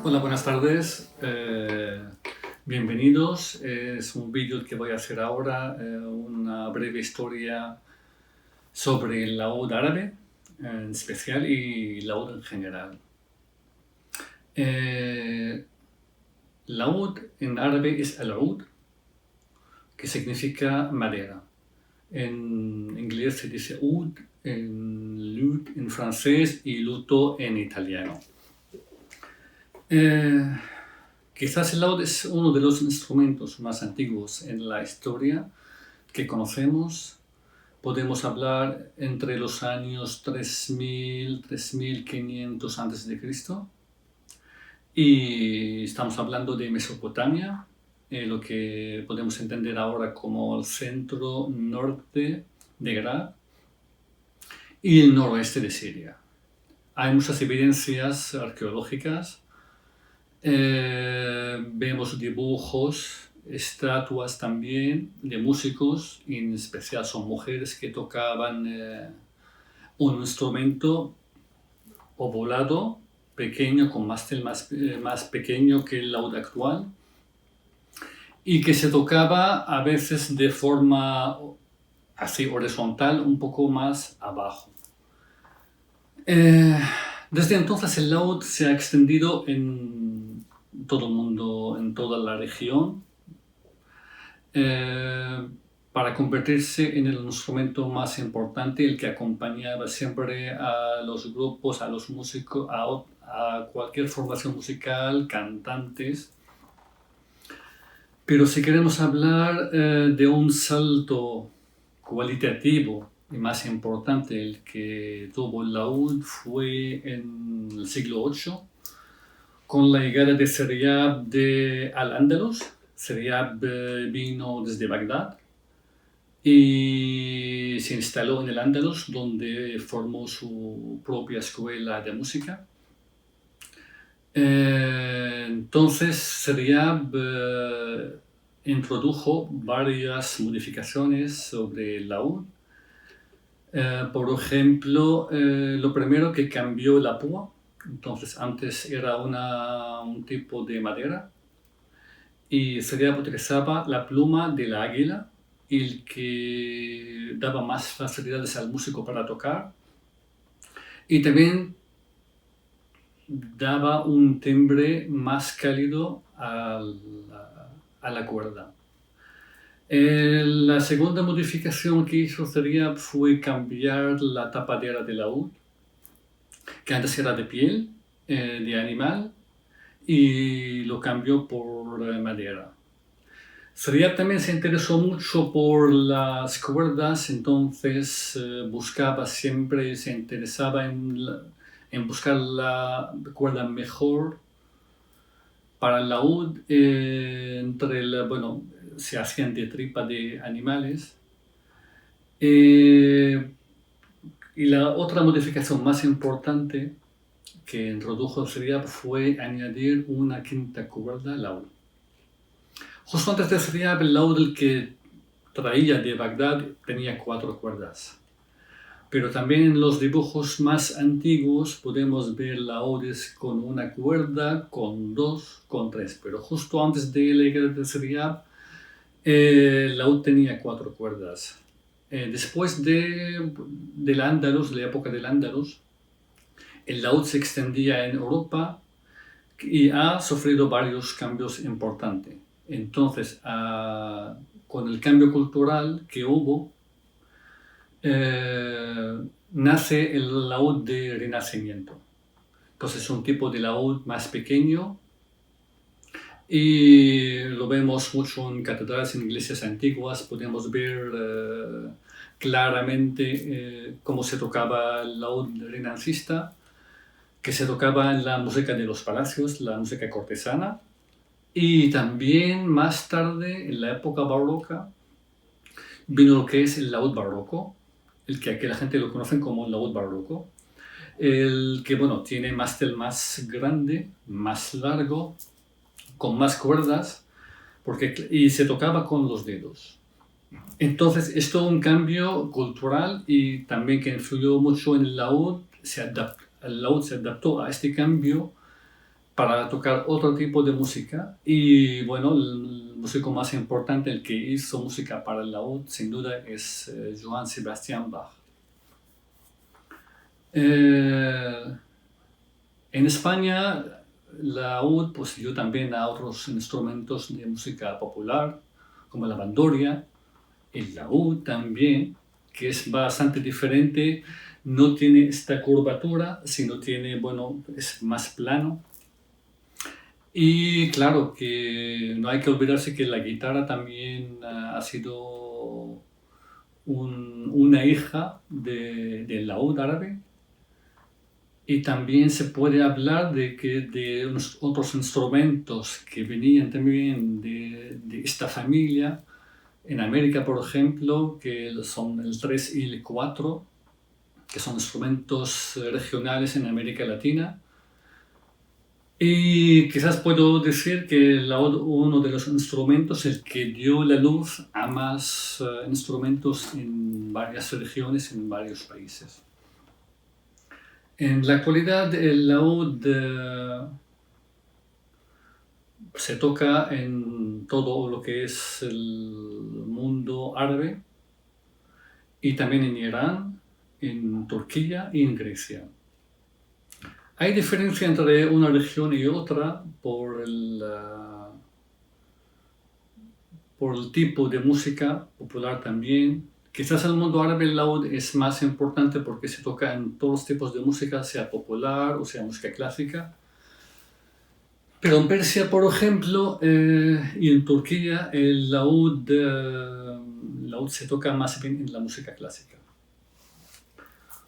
Hola, buenas tardes. Bienvenidos. Es un vídeo que voy a hacer ahora, una breve historia sobre el laúd árabe en especial y laúd en general. Laúd en árabe es al-ud, que significa madera. En inglés se dice oud, en lute en francés y luto en italiano. Quizás el laúd es uno de los instrumentos más antiguos en la historia que conocemos. Podemos hablar entre los años 3000, 3500 a.C. Y estamos hablando de Mesopotamia, lo que podemos entender ahora como el centro norte de Irak y el noroeste de Siria. Hay muchas evidencias arqueológicas. Vemos dibujos, estatuas también de músicos, y en especial son mujeres que tocaban un instrumento ovalado, pequeño, con mástil más pequeño que el laúd actual, y que se tocaba a veces de forma así horizontal, un poco más abajo. Desde entonces el laúd se ha extendido en todo el mundo, en toda la región, para convertirse en el instrumento más importante, el que acompañaba siempre a los grupos, a los músicos, a cualquier formación musical, cantantes. Pero si queremos hablar de un salto cualitativo y más importante, el que tuvo el laúd fue en el siglo VIII, con la llegada de Seryab de Al-Ándalus. Seryab vino desde Bagdad y se instaló en el Ándalus, donde formó su propia escuela de música. Entonces Seryab introdujo varias modificaciones sobre el laúd. Por ejemplo, lo primero que cambió la púa. Entonces antes era un tipo de madera y Seryab utilizaba la pluma de la águila, el que daba más facilidades al músico para tocar, y también daba un timbre más cálido a la cuerda. La segunda modificación que hizo Seryab fue cambiar la tapadera del laúd, que antes era de piel de animal, y lo cambió por madera. Seryab también se interesó mucho por las cuerdas, entonces buscaba siempre, se interesaba en buscar la cuerda mejor para el laúd. Se hacían de tripa de animales. Y la otra modificación más importante que introdujo Seryab fue añadir una quinta cuerda al laúd. Justo antes de Seryab, el laúd el que traía de Bagdad tenía 4 cuerdas. Pero también en los dibujos más antiguos podemos ver laúdes con una cuerda, con 2, con 3. Pero justo antes de la llegada de Seryab, el laúd tenía 4 cuerdas. Después del Ándalus, la época del Ándalus, el laúd se extendía en Europa y ha sufrido varios cambios importantes. Entonces, con el cambio cultural que hubo, nace el laúd de Renacimiento. Entonces es un tipo de laúd más pequeño y lo vemos mucho en catedrales, en iglesias antiguas. Podemos ver claramente cómo se tocaba el laúd renacista, que se tocaba en la música de los palacios, la música cortesana. Y también más tarde, en la época barroca, vino lo que es el laúd barroco, el que aquí la gente lo conoce como el laúd barroco, el que tiene mástil más grande, más largo, con más cuerdas, y se tocaba con los dedos. Entonces es todo un cambio cultural y también que influyó mucho en el laúd. El laúd se adaptó a este cambio para tocar otro tipo de música. Y bueno, el músico más importante, el que hizo música para el laúd, sin duda, es Johann Sebastian Bach. En España, laúd pues dio también a otros instrumentos de música popular, como la bandoria, el laúd también, que es bastante diferente, no tiene esta curvatura, sino tiene, bueno, es más plano. Y claro que no hay que olvidarse que la guitarra también ha sido una hija del laúd árabe. Y también se puede hablar de que de unos otros instrumentos que venían también de esta familia, en América, por ejemplo, que son el 3 y el 4, que son instrumentos regionales en América Latina. Y quizás puedo decir que uno de los instrumentos, el que dio la luz a más instrumentos en varias regiones, en varios países. En la actualidad, el laúd se toca en todo lo que es el mundo árabe y también en Irán, en Turquía y en Grecia. Hay diferencia entre una región y otra por el tipo de música popular también. Quizás en el mundo árabe el laúd es más importante porque se toca en todos los tipos de música, sea popular o sea música clásica. Pero en Persia, por ejemplo, y en Turquía, el laúd se toca más bien en la música clásica.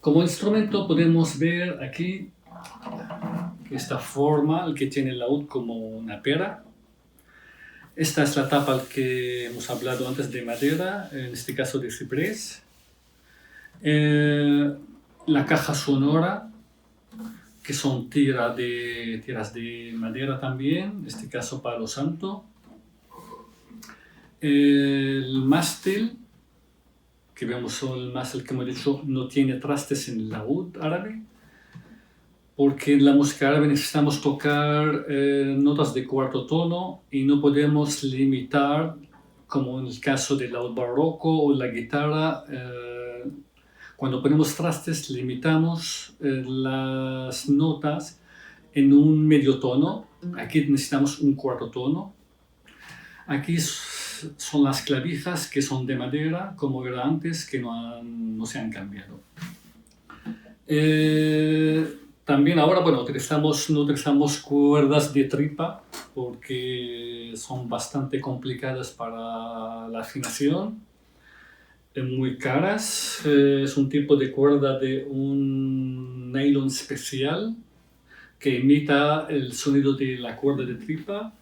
Como instrumento podemos ver aquí esta forma, el que tiene el laúd como una pera. Esta es la tapa que hemos hablado antes de madera, en este caso de ciprés. La caja sonora, que son tiras de madera también, en este caso palo santo. El mástil, que vemos el mástil, como he dicho, no tiene trastes en el laúd árabe, porque en la música árabe necesitamos tocar notas de cuarto tono y no podemos limitar, como en el caso del laúd barroco o la guitarra, cuando ponemos trastes limitamos las notas en un medio tono. Aquí necesitamos un cuarto tono. Aquí son las clavijas que son de madera, como era antes, que no se han cambiado. También ahora, bueno, no utilizamos cuerdas de tripa porque son bastante complicadas para la afinación, muy caras. Es un tipo de cuerda de un nylon especial que imita el sonido de la cuerda de tripa.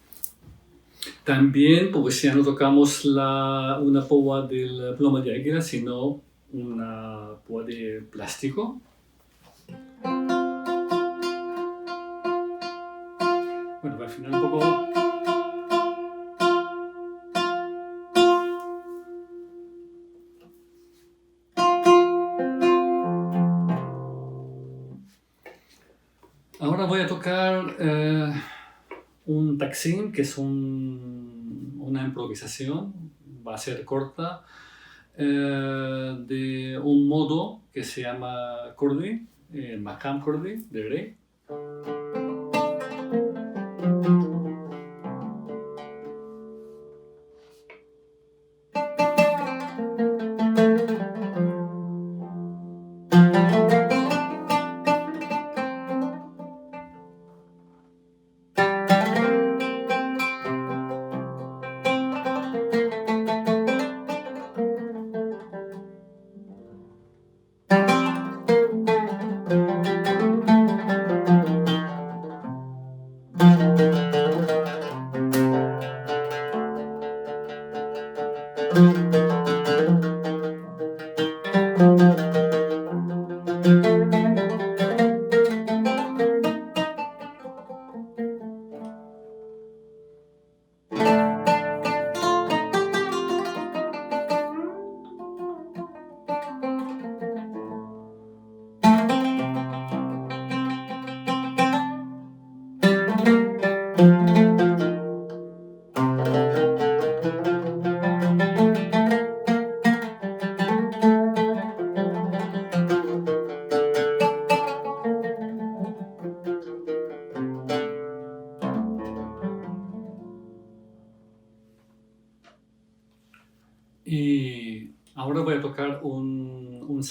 También, pues ya no tocamos una púa del pluma de águila, sino una púa de plástico. Bueno, para afinar un poco. Ahora voy a tocar un taksim, que es una improvisación, va a ser corta, de un modo que se llama kurdi, makam kurdi, de re.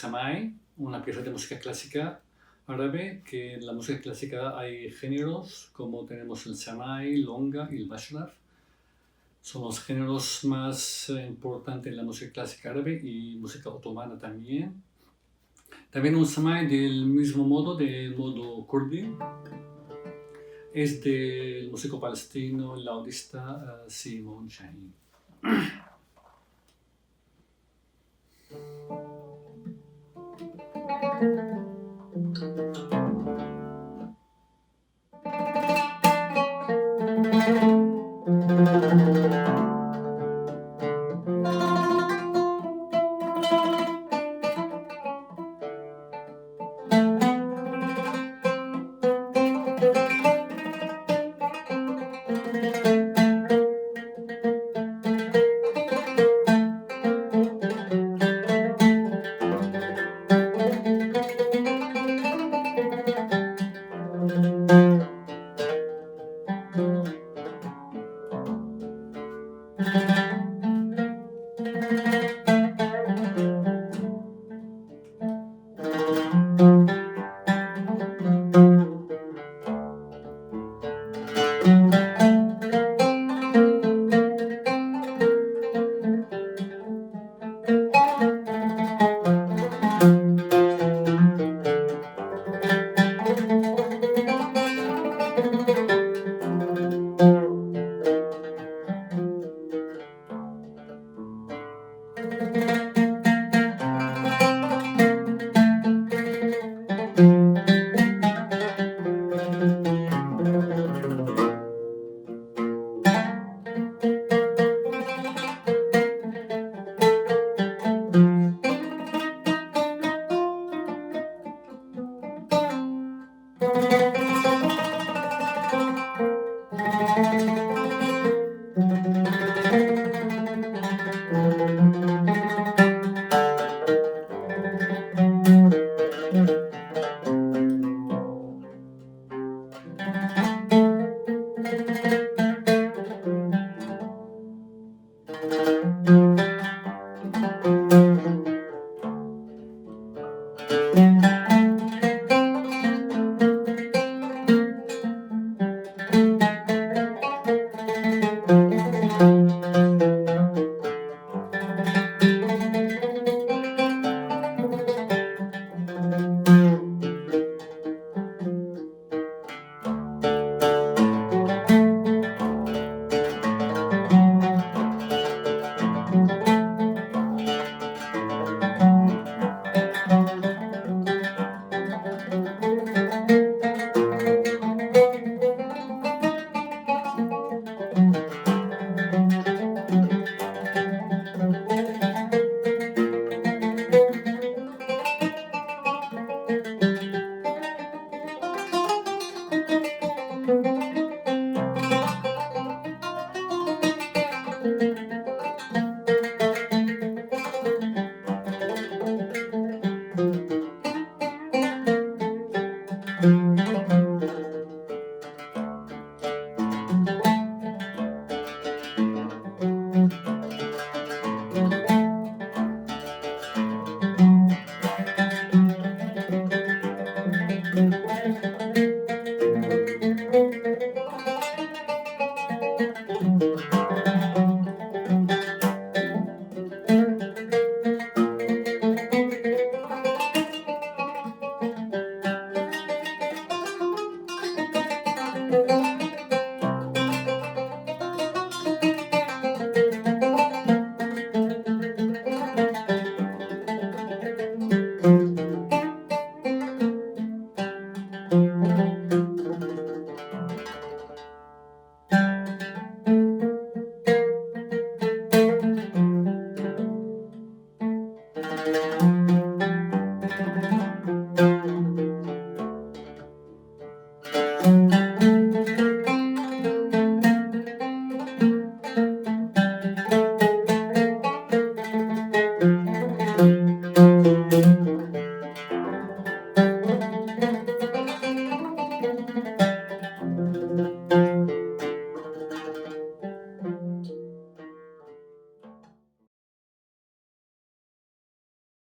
samai, una pieza de música clásica árabe, que en la música clásica hay géneros como tenemos el samai, longa y el bashraf. Son los géneros más importantes en la música clásica árabe y música otomana también. También un samai del mismo modo, del modo kurdi, es del músico palestino, laudista Simon Shaheen.